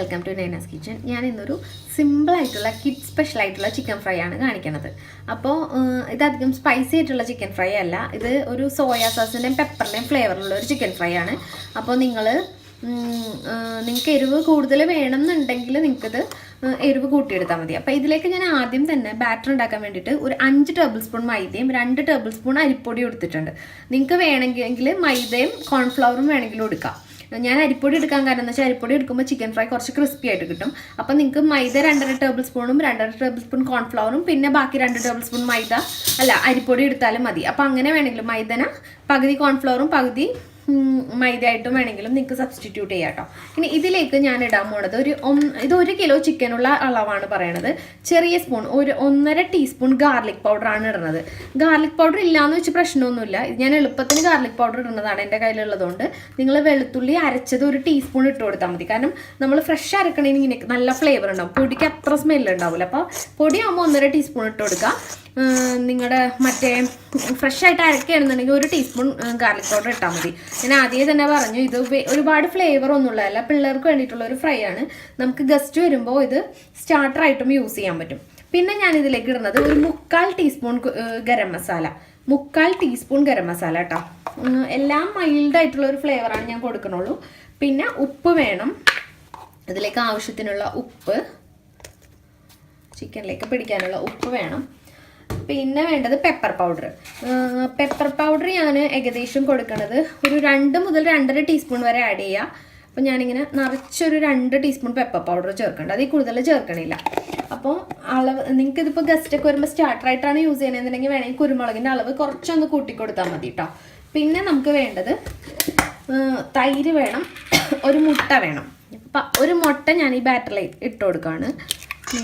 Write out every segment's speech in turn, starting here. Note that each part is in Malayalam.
Welcome to നെനാസ് kitchen. ഞാൻ ഇന്നൊരു സിമ്പിളായിട്ടുള്ള കിഡ് സ്പെഷ്യലായിട്ടുള്ള ചിക്കൻ ഫ്രൈ ആണ് കാണിക്കുന്നത്. അപ്പോൾ ഇതധികം സ്പൈസി ആയിട്ടുള്ള ചിക്കൻ ഫ്രൈ അല്ല, ഇത് ഒരു സോയാ സോസിൻ്റെയും പെപ്പറിൻ്റെയും ഫ്ലേവറുള്ള ഒരു ചിക്കൻ ഫ്രൈ ആണ്. അപ്പോൾ നിങ്ങൾക്ക് എരിവ് കൂടുതൽ വേണമെന്നുണ്ടെങ്കിൽ നിങ്ങൾക്കിത് എരിവ് കൂട്ടിയെടുത്താൽ മതി. അപ്പോൾ ഇതിലേക്ക് ഞാൻ ആദ്യം തന്നെ ബാറ്റർ ഉണ്ടാക്കാൻ വേണ്ടിയിട്ട് ഒരു 5 ടേബിൾ സ്പൂൺ മൈദയും 2 ടേബിൾ സ്പൂൺ അരിപ്പൊടി എടുത്തിട്ടുണ്ട്. നിങ്ങൾക്ക് വേണമെങ്കിൽ മൈദയും കോൺഫ്ലവറും വേണമെങ്കിലും എടുക്കാം. ഞാൻ അരിപ്പൊടി എടുക്കാൻ കാരണം എന്ന് വെച്ചാൽ അരിപ്പൊടി എടുക്കുമ്പോൾ ചിക്കൻ ഫ്രൈ കുറച്ച് ക്രിസ്പി ആയിട്ട് കിട്ടും. അപ്പം നിങ്ങൾക്ക് മൈദ 2.5 ടേബിൾ സ്പൂണും 2.5 ടേബിൾ സ്പൂൺ കോൺഫ്ലവറും പിന്നെ ബാക്കി 2 ടേബിൾ സ്പൂൺ അരിപ്പൊടി എടുത്താലും മതി. അപ്പം അങ്ങനെ വേണമെങ്കിലും മൈദന പകുതി കോൺഫ്ലവറും പകുതി മൈദ ആയിട്ടും വേണമെങ്കിലും നിങ്ങൾക്ക് സബ്സ്റ്റിറ്റ്യൂട്ട് ചെയ്യാം കേട്ടോ. ഇനി ഇതിലേക്ക് ഞാൻ ഇടാൻ പോണത് ഇത് 1 കിലോ ചിക്കനുള്ള അളവാണ് പറയണത്. ചെറിയ സ്പൂൺ 1.5 ടീസ്പൂൺ ഗാർലിക് പൗഡറാണ് ഇടുന്നത്. ഗാർലിക് പൗഡർ ഇല്ലയെന്ന് വെച്ച് പ്രശ്നമൊന്നുമില്ല. ഞാൻ എളുപ്പത്തിന് ഗാർലിക് പൗഡർ ഇടുന്നതാണ് എൻ്റെ കയ്യിലുള്ളതുകൊണ്ട്. നിങ്ങൾ വെളുത്തുള്ളി അരച്ചത് 1 ടീസ്പൂൺ ഇട്ട് കൊടുത്താൽ മതി. കാരണം നമ്മൾ ഫ്രഷ് അരക്കണമെങ്കിൽ ഇങ്ങനെ നല്ല ഫ്ലേവർ ഉണ്ടാവും, പൊടിക്ക് അത്ര സ്മെല്ല് ഉണ്ടാവില്ല. അപ്പോൾ പൊടിയാകുമ്പോൾ 1.5 ടീസ്പൂൺ ഇട്ട് കൊടുക്കുക. നിങ്ങളുടെ മറ്റേ ഫ്രഷ് ആയിട്ട് അരക്കുകയാണെന്നുണ്ടെങ്കിൽ 1 ടീസ്പൂൺ ഗാർലിക് പൗഡർ ഇട്ടാൽ മതി. ഞാൻ ആദ്യമേ തന്നെ പറഞ്ഞു, ഇത് ഒരുപാട് ഫ്ലേവർ ഒന്നുമുള്ളതല്ല, പിള്ളേർക്ക് വേണ്ടിയിട്ടുള്ള ഒരു ഫ്രൈ ആണ്. നമുക്ക് ഗസ്റ്റ് വരുമ്പോൾ ഇത് സ്റ്റാർട്ടറായിട്ടും യൂസ് ചെയ്യാൻ പറ്റും. പിന്നെ ഞാൻ ഇതിലേക്ക് ഇടുന്നത് 1/4 ടീസ്പൂൺ ഗരം മസാല, 1/4 ടീസ്പൂൺ ഗരം മസാല കേട്ടോ. എല്ലാം മൈൽഡായിട്ടുള്ള ഒരു ഫ്ലേവറാണ് ഞാൻ കൊടുക്കണുള്ളൂ. പിന്നെ ഉപ്പ് വേണം, ഇതിലേക്ക് ആവശ്യത്തിനുള്ള ഉപ്പ്, ചിക്കനിലേക്ക് പിടിക്കാനുള്ള ഉപ്പ് വേണം. പിന്നെ വേണ്ടത് പെപ്പർ പൗഡർ. പെപ്പർ പൗഡർ ഞാൻ ഏകദേശം കൊടുക്കുന്നത് ഒരു 2 മുതൽ 2.5 ടീസ്പൂൺ വരെ ആഡ് ചെയ്യുക. അപ്പോൾ ഞാനിങ്ങനെ നിറച്ചൊരു 2 ടീസ്പൂൺ പെപ്പർ പൗഡർ ചേർക്കേണ്ടത്, അതിൽ കൂടുതൽ ചേർക്കണില്ല. അപ്പോൾ അളവ് നിങ്ങൾക്കിതിപ്പോൾ ഗസ്റ്റൊക്കെ വരുമ്പോൾ സ്റ്റാർട്ടറായിട്ടാണ് യൂസ് ചെയ്യണമെന്നുണ്ടെങ്കിൽ വേണമെങ്കിൽ കുരുമുളകിൻ്റെ അളവ് കുറച്ചൊന്ന് കൂട്ടിക്കൊടുത്താൽ മതി കേട്ടോ. പിന്നെ നമുക്ക് വേണ്ടത് തൈര് വേണം, ഒരു മുട്ട വേണം. അപ്പം ഒരു മുട്ട ഞാൻ ഈ ബാറ്ററിൽ ഇട്ട് കൊടുക്കുകയാണ്.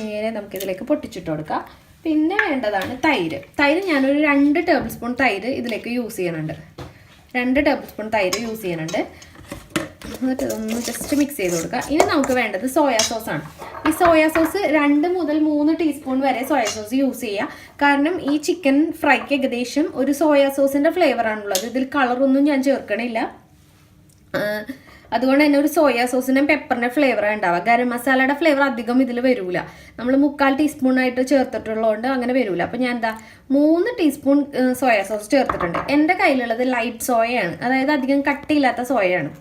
നേരെ നമുക്കിതിലേക്ക് പൊട്ടിച്ചിട്ട് കൊടുക്കാം. പിന്നെ വേണ്ടതാണ് തൈര് ഞാനൊരു 2 ടേബിൾ സ്പൂൺ തൈര് ഇതിലേക്ക് യൂസ് ചെയ്യുന്നുണ്ട്. 2 ടേബിൾ സ്പൂൺ തൈര് യൂസ് ചെയ്യുന്നുണ്ട്. എന്നിട്ട് ഇതൊന്ന് ജസ്റ്റ് മിക്സ് ചെയ്ത് കൊടുക്കുക. ഇനി നമുക്ക് വേണ്ടത് സോയാ സോസാണ്. ഈ സോയാ സോസ് 2 മുതൽ 3 ടീസ്പൂൺ വരെ സോയാ സോസ് യൂസ് ചെയ്യുക. കാരണം ഈ ചിക്കൻ ഫ്രൈക്ക് ഏകദേശം ഒരു സോയാ സോസിൻ്റെ ഫ്ലേവറാണുള്ളത്. ഇതിൽ കളറൊന്നും ഞാൻ ചേർക്കണില്ല. അതുകൊണ്ട് തന്നെ ഒരു സോയാ സോസിൻ്റെ പെപ്പറിൻ്റെ ഫ്ലേവറാണ് ഉണ്ടാവുക. ഗരം മസാലയുടെ ഫ്ലേവർ അധികം ഇതിൽ വരില്ല. നമ്മൾ 1/4 ടീസ്പൂണായിട്ട് ചേർത്തിട്ടുള്ളതുകൊണ്ട് അങ്ങനെ വരില്ല. അപ്പോൾ ഞാൻ 3 ടീസ്പൂൺ സോയാ സോസ് ചേർത്തിട്ടുണ്ട്. എൻ്റെ കയ്യിലുള്ളത് ലൈറ്റ് സോയയാണ്, അതായത് അധികം കട്ടിയില്ലാത്ത സോയയാണ്.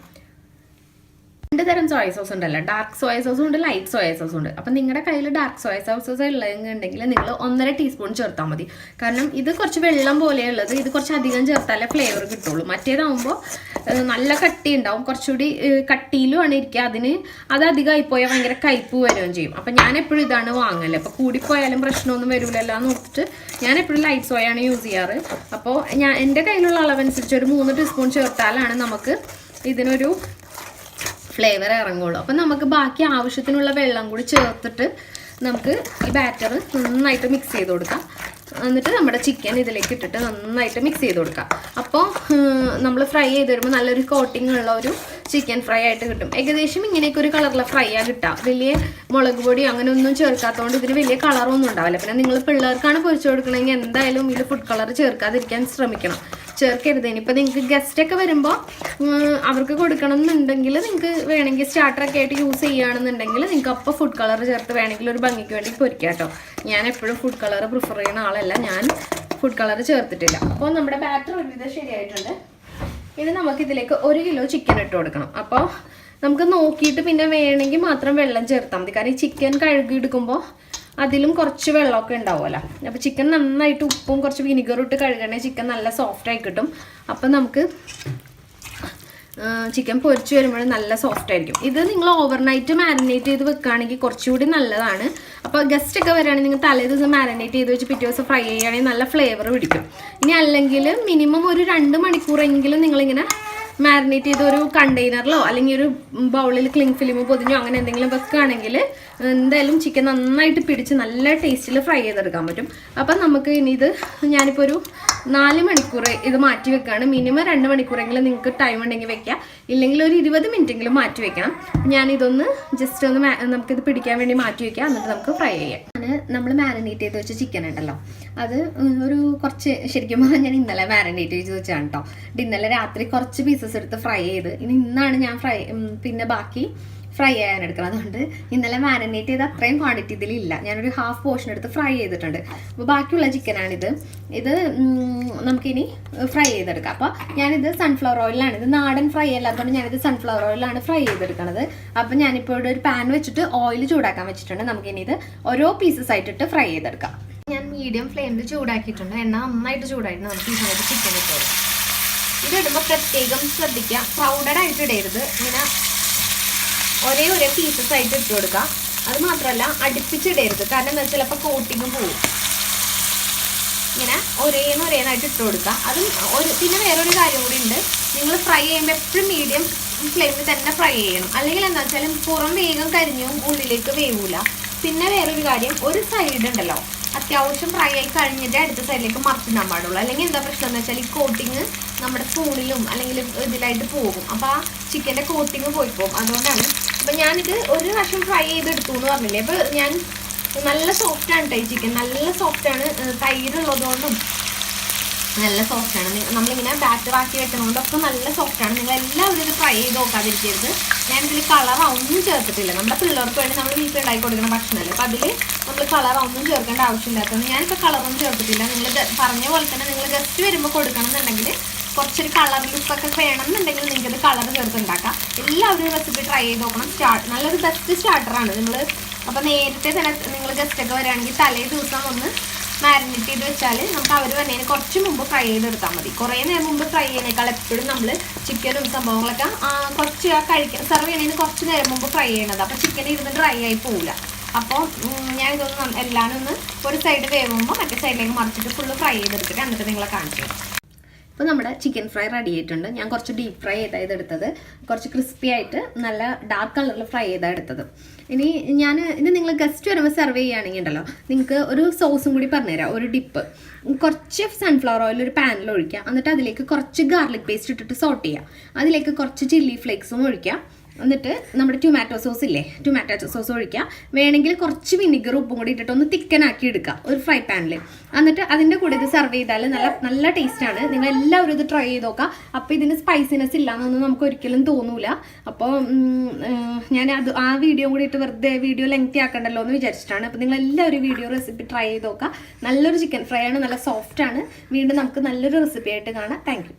2 തരം സോയ സോസ് ഉണ്ടല്ലോ, ഡാർക്ക് സോയ സോസും ഉണ്ട്, ലൈറ്റ് സോയ സോസും ഉണ്ട്. അപ്പം നിങ്ങളുടെ കയ്യിൽ ഡാർക്ക് സോയ സോസസ് ഉള്ളതെന്നുണ്ടെങ്കിൽ നിങ്ങൾ 1.5 ടീസ്പൂൺ ചേർത്താൽ മതി. കാരണം ഇത് കുറച്ച് വെള്ളം പോലെയുള്ളത്, ഇത് കുറച്ച് അധികം ചേർത്താലേ ഫ്ലേവർ കിട്ടുള്ളൂ. മറ്റേതാകുമ്പോൾ നല്ല കട്ടി ഉണ്ടാവും, കുറച്ചുകൂടി കട്ടിയിലുമാണ് ഇരിക്കുക. അത് അധികമായിപ്പോയാൽ ഭയങ്കര കയ്പ്പ് വരികയും ചെയ്യും. അപ്പം ഞാൻ എപ്പോഴും ഇതാണ് വാങ്ങല്. അപ്പോൾ കൂടിപ്പോയാലും പ്രശ്നമൊന്നും വരില്ലല്ലോ എന്ന് നോക്കിയിട്ട് ഞാൻ എപ്പോഴും ലൈറ്റ് സോയാണ് യൂസ് ചെയ്യാറ്. അപ്പോൾ എൻ്റെ കയ്യിലുള്ള അളവനുസരിച്ച് ഒരു 3 ടീസ്പൂൺ ചേർത്താലാണ് നമുക്ക് ഇതിനൊരു ഫ്ലേവർ ഇറങ്ങുള്ളൂ. അപ്പം നമുക്ക് ബാക്കി ആവശ്യത്തിനുള്ള വെള്ളം കൂടി ചേർത്തിട്ട് നമുക്ക് ഈ ബാറ്റർ നന്നായിട്ട് മിക്സ് ചെയ്ത് കൊടുക്കാം. എന്നിട്ട് നമ്മുടെ ചിക്കൻ ഇതിലേക്ക് ഇട്ടിട്ട് നന്നായിട്ട് മിക്സ് ചെയ്ത് കൊടുക്കാം. അപ്പോൾ നമ്മൾ ഫ്രൈ ചെയ്ത് വരുമ്പോൾ നല്ലൊരു കോട്ടിംഗ് ഉള്ള ഒരു ചിക്കൻ ഫ്രൈ ആയിട്ട് കിട്ടും. ഏകദേശം ഇങ്ങനെയൊക്കെ ഒരു കളറിലെ ഫ്രൈ ആ കിട്ടുക. വലിയ മുളക് പൊടി അങ്ങനെ ഒന്നും ചേർക്കാത്തതുകൊണ്ട് ഇതിന് വലിയ കളറൊന്നും ഉണ്ടാവില്ല. പിന്നെ നിങ്ങൾ പിള്ളേർക്കാണ് പൊരിച്ചു കൊടുക്കണമെങ്കിൽ എന്തായാലും ഇതിൽ ഫുഡ് കളർ ചേർക്കാതിരിക്കാൻ ശ്രമിക്കണം, ചേർക്കരുത്. ഇനിയിപ്പോൾ നിങ്ങൾക്ക് ഗസ്റ്റൊക്കെ വരുമ്പോൾ അവർക്ക് കൊടുക്കണം എന്നുണ്ടെങ്കിൽ നിങ്ങൾക്ക് വേണമെങ്കിൽ സ്റ്റാർട്ടറൊക്കെ ആയിട്ട് യൂസ് ചെയ്യുകയാണെന്നുണ്ടെങ്കിൽ നിങ്ങൾക്ക് അപ്പോൾ ഫുഡ് കളർ ചേർത്ത് വേണമെങ്കിൽ ഒരു ഭംഗിക്ക് വേണ്ടി പൊരിക്കാം കേട്ടോ. ഞാൻ എപ്പോഴും ഫുഡ് കളർ പ്രിഫർ ചെയ്യുന്ന ആളല്ല, ഞാൻ ഫുഡ് കളർ ചേർത്തിട്ടില്ല. അപ്പോൾ നമ്മുടെ ബാറ്റർ ഒരുവിധം ശരിയായിട്ടുണ്ട്. ഇനി നമുക്കിതിലേക്ക് 1 കിലോ ചിക്കൻ ഇട്ട് കൊടുക്കണം. അപ്പോൾ നമുക്ക് നോക്കിയിട്ട് പിന്നെ വേണമെങ്കിൽ മാത്രം വെള്ളം ചേർത്താൽ മതി. കാരണം ഈ ചിക്കൻ കഴുകിയെടുക്കുമ്പോൾ അതിലും കുറച്ച് വെള്ളമൊക്കെ ഉണ്ടാവുമല്ലോ. അപ്പോൾ ചിക്കൻ നന്നായിട്ട് ഉപ്പും കുറച്ച് വിനിഗറും ഇട്ട് കഴുകണേ ചിക്കൻ നല്ല സോഫ്റ്റായി കിട്ടും. അപ്പം നമുക്ക് ചിക്കൻ പൊരിച്ച് വരുമ്പോഴും നല്ല സോഫ്റ്റ് ആയിരിക്കും. ഇത് നിങ്ങൾ ഓവർനൈറ്റ് മാരിനേറ്റ് ചെയ്ത് വെക്കുകയാണെങ്കിൽ കുറച്ചുകൂടി നല്ലതാണ്. അപ്പോൾ ഗസ്റ്റ് ഒക്കെ വരികയാണെങ്കിൽ നിങ്ങൾ തലേ ദിവസം മാരിനേറ്റ് ചെയ്ത് വെച്ച് പിറ്റേ ദിവസം ഫ്രൈ ചെയ്യുകയാണെങ്കിൽ നല്ല ഫ്ലേവർ പിടിക്കും. ഇനി അല്ലെങ്കിൽ മിനിമം ഒരു 2 മണിക്കൂറെങ്കിലും നിങ്ങളിങ്ങനെ മാരിനേറ്റ് ചെയ്ത് ഒരു കണ്ടെയ്നറിലോ അല്ലെങ്കിൽ ഒരു ബൗളിൽ ക്ലിങ് ഫിലിം പൊതിഞ്ഞോ അങ്ങനെ എന്തെങ്കിലും വെക്കുകയാണെങ്കിൽ എന്തായാലും ചിക്കൻ നന്നായിട്ട് പിടിച്ച് നല്ല ടേസ്റ്റിൽ ഫ്രൈ ചെയ്തെടുക്കാൻ പറ്റും. അപ്പം നമുക്ക് ഇനി ഇത് ഞാനിപ്പോൾ ഒരു 4 മണിക്കൂർ ഇത് മാറ്റി വെക്കുകയാണ്. മിനിമം 2 മണിക്കൂറെങ്കിലും നിങ്ങൾക്ക് ടൈം ഉണ്ടെങ്കിൽ വെക്കുക, ഇല്ലെങ്കിൽ ഒരു 20 മിനിറ്റെങ്കിലും മാറ്റി വെക്കണം. ഞാനിതൊന്ന് ജസ്റ്റ് ഒന്ന് നമുക്കിത് പിടിക്കാൻ വേണ്ടി മാറ്റി വെക്കാം, എന്നിട്ട് നമുക്ക് ഫ്രൈ ചെയ്യാം. നമ്മൾ മാരിനേറ്റ് ചെയ്ത് വെച്ച ചിക്കൻ ഉണ്ടല്ലോ, അത് ഒരു കുറച്ച് ശരിക്കും ഞാൻ ഇന്നലെ മാരിനേറ്റ് ചെയ്ത് വെച്ചാണ് കേട്ടോ. ഇന്നലെ രാത്രി കുറച്ച് പീസസ് എടുത്ത് ഫ്രൈ ചെയ്ത് ഇന്നാണ് ഞാൻ പിന്നെ ബാക്കി ഫ്രൈ ചെയ്യാൻ എടുക്കണം. അതുകൊണ്ട് ഇന്നലെ മാരിനേറ്റ് ചെയ്ത് അത്രയും ക്വാണ്ടിറ്റി ഇതിലില്ല. ഞാനൊരു ഹാഫ് പോർഷൻ എടുത്ത് ഫ്രൈ ചെയ്തിട്ടുണ്ട്. അപ്പോൾ ബാക്കിയുള്ള ചിക്കനാണിത്. ഇത് നമുക്കിനി ഫ്രൈ ചെയ്തെടുക്കാം. അപ്പോൾ ഞാനിത് സൺഫ്ലവർ ഓയിലാണ്, ഇത് നാടൻ ഫ്രൈ അല്ലാത്തതുകൊണ്ട് ഞാനിത് സൺഫ്ലവർ ഓയിലാണ് ഫ്രൈ ചെയ്തെടുക്കുന്നത്. അപ്പോൾ ഞാനിപ്പോൾ ഇവിടെ ഒരു പാൻ വെച്ചിട്ട് ഓയിൽ ചൂടാക്കാൻ വെച്ചിട്ടുണ്ട്. നമുക്കിനി ഇത് ഓരോ പീസസ് ആയിട്ടിട്ട് ഫ്രൈ ചെയ്തെടുക്കാം. ഞാൻ മീഡിയം ഫ്ലെയിമിൽ ചൂടാക്കിയിട്ടുണ്ട്. എണ്ണ നന്നായിട്ട് ചൂടായിട്ട് നമുക്ക് ഈ സമയത്ത് ചിക്കൻ ഇട്ടു. ഇതിടുമ്പോൾ പ്രത്യേകം ശ്രദ്ധിക്കുക, ക്രൗഡഡ് ആയിട്ട് ഇടരുത്. ഇങ്ങനെ ഒരേ പീസസ് ആയിട്ട് ഇട്ട് കൊടുക്കുക. അത് മാത്രമല്ല അടുപ്പിച്ചിടരുത്, കാരണം എന്താ വെച്ചാൽ ചിലപ്പോൾ കോട്ടിങ്ങും പോവും. ഇങ്ങനെ ഒരേന്നായിട്ട് ഇട്ട് കൊടുക്കുക. അതും പിന്നെ വേറൊരു കാര്യം കൂടി ഉണ്ട്, നിങ്ങൾ ഫ്രൈ ചെയ്യുമ്പോൾ എപ്പോഴും മീഡിയം ഫ്ലെയിമിൽ തന്നെ ഫ്രൈ ചെയ്യണം. അല്ലെങ്കിൽ എന്താ വെച്ചാൽ പുറം വേഗം കരിഞ്ഞും ഉള്ളിലേക്ക് വേവൂല. പിന്നെ വേറൊരു കാര്യം, ഒരു സൈഡ് ഉണ്ടല്ലോ അത്യാവശ്യം ഫ്രൈ ആയി കഴിഞ്ഞിട്ട് അടുത്ത സൈഡിലേക്ക് മറിച്ചിടാൻ പാടുള്ളൂ. അല്ലെങ്കിൽ എന്താ പ്രശ്നം എന്ന് വെച്ചാൽ ഈ കോട്ടിങ് നമ്മുടെ സ്പൂണിലും അല്ലെങ്കിൽ ഇതിലായിട്ട് പോകും. അപ്പോൾ ആ ചിക്കൻ്റെ കോട്ടിങ് പോയി പോകും. അതുകൊണ്ടാണ്. അപ്പം ഞാനിത് ഒരു പ്രാവശ്യം ഫ്രൈ ചെയ്തെടുത്തു എന്ന് പറഞ്ഞില്ലേ. അപ്പോൾ ഞാൻ നല്ല സോഫ്റ്റാണ് കേട്ടോ ഈ ചിക്കൻ, നല്ല സോഫ്റ്റാണ്. തൈരുള്ളതുകൊണ്ടും നല്ല സോഫ്റ്റാണ്. നമ്മളിങ്ങനെ ബാറ്റർ ആക്കി വെക്കണതുകൊണ്ടൊക്കെ നല്ല സോഫ്റ്റാണ്. നിങ്ങൾ എല്ലാവരും ഇത് ഫ്രൈ ചെയ്ത് നോക്കാതിരിക്കരുത്. ഞാനിതിൽ കളറൊന്നും ചേർത്തിട്ടില്ല. നമ്മുടെ പിള്ളേർക്ക് വേണ്ടി നമ്മൾ വീട്ടിൽ ഉണ്ടാക്കി കൊടുക്കുന്ന ഭക്ഷണമല്ലേ, അപ്പോൾ അതിൽ നമ്മൾ കളറൊന്നും ചേർക്കേണ്ട ആവശ്യമില്ലാത്തതുകൊണ്ട് ഞാനിപ്പോൾ കളറൊന്നും ചേർത്തിട്ടില്ല. നിങ്ങൾ പറഞ്ഞ പോലെ തന്നെ നിങ്ങൾ ജസ്റ്റ് വരുമ്പോൾ കൊടുക്കണം എന്നുണ്ടെങ്കിൽ കുറച്ചൊരു കളർ ലുക്കൊക്കെ വേണമെന്നുണ്ടെങ്കിൽ നിങ്ങൾക്കത് കളർ ചേർത്തുണ്ടാക്കാം. എല്ലാവരും റെസിപ്പി ട്രൈ ചെയ്ത് നോക്കണം. നല്ലൊരു ബെസ്റ്റ് സ്റ്റാർട്ടറാണ്. അപ്പോൾ നേരത്തെ തന്നെ നിങ്ങൾ ഗസ്റ്റൊക്കെ വരികയാണെങ്കിൽ തലേ ദിവസം ഒന്ന് മാരിനേറ്റ് ചെയ്ത് വെച്ചാൽ നമുക്ക് അവർ വന്നതിന് കുറച്ച് മുമ്പ് ഫ്രൈ ചെയ്തെടുത്താൽ മതി. കുറേ നേരം മുമ്പ് ഫ്രൈ ചെയ്യുന്നേക്കാൾ എപ്പോഴും നമ്മൾ ചിക്കനും സംഭവങ്ങളൊക്കെ കുറച്ച് സെർവ് ചെയ്യുന്നതിന് കുറച്ച് നേരം മുമ്പ് ഫ്രൈ ചെയ്യണത്. അപ്പോൾ ചിക്കൻ ഇരുന്ന് ഡ്രൈ ആയി പോവില്ല. അപ്പോൾ ഞാനിതൊന്ന് എല്ലാവരും ഒന്ന് ഒരു സൈഡ് വേവുമ്പോൾ മറ്റേ സൈഡിലേക്ക് മറിച്ചിട്ട് ഫുള്ള് ഫ്രൈ ചെയ്തെടുത്തിട്ട് എന്നിട്ട് നിങ്ങളെ കാണിച്ചു തരാം. ഇപ്പോൾ നമ്മുടെ ചിക്കൻ ഫ്രൈ റെഡി ആയിട്ടുണ്ട്. ഞാൻ കുറച്ച് ഡീപ്പ് ഫ്രൈ ചെയ്താൽ എടുത്തത്, കുറച്ച് ക്രിസ്പി ആയിട്ട് നല്ല ഡാർക്ക് കളറിൽ ഫ്രൈ ചെയ്താൽ എടുത്തത്. ഇനി ഇത് നിങ്ങൾ ഗസ്റ്റ് വരുമ്പോൾ സെർവ് ചെയ്യുകയാണെങ്കിൽ ഉണ്ടല്ലോ, നിങ്ങൾക്ക് ഒരു സോസും കൂടി പറഞ്ഞുതരാം. ഒരു ഡിപ്പ് കുറച്ച് സൺഫ്ലവർ ഓയിൽ ഒരു പാനിൽ ഒഴിക്കുക. എന്നിട്ട് അതിലേക്ക് കുറച്ച് ഗാർലിക് പേസ്റ്റ് ഇട്ടിട്ട് സോട്ട് ചെയ്യുക. അതിലേക്ക് കുറച്ച് ചില്ലി ഫ്ലേക്സും ഒഴിക്കുക. എന്നിട്ട് നമ്മുടെ ടൊമാറ്റോ സോസ് ഇല്ലേ, ടൊമാറ്റോ സോസ് ഒഴിക്കുക. വേണമെങ്കിൽ കുറച്ച് വിനിഗർ ഉപ്പും കൂടി ഇട്ടിട്ട് ഒന്ന് തിക്കനാക്കി എടുക്കുക ഒരു ഫ്രൈ പാനിൽ. എന്നിട്ട് അതിൻ്റെ കൂടെ ഇത് സെർവ് ചെയ്താൽ നല്ല ടേസ്റ്റാണ്. നിങ്ങൾ എല്ലാവരും ഇത് ട്രൈ ചെയ്ത് നോക്കുക. അപ്പോൾ ഇതിന് സ്പൈസിനെസ് ഇല്ലാന്നൊന്നും നമുക്ക് ഒരിക്കലും തോന്നൂല. അപ്പോൾ ഞാൻ ആ വീഡിയോ കൂടി ഇട്ട് വെറുതെ വീഡിയോ ലെങ്തി ആക്കണ്ടല്ലോ എന്ന് വിചാരിച്ചിട്ടാണ്. അപ്പോൾ നിങ്ങൾ എല്ലാവരും വീഡിയോ റെസിപ്പി ട്രൈ ചെയ്ത് നോക്കുക. നല്ലൊരു ചിക്കൻ ഫ്രൈ ആണ്, നല്ല സോഫ്റ്റ് ആണ്. വീണ്ടും നമുക്ക് നല്ലൊരു റെസിപ്പി ആയിട്ട് കാണാം. Thank you.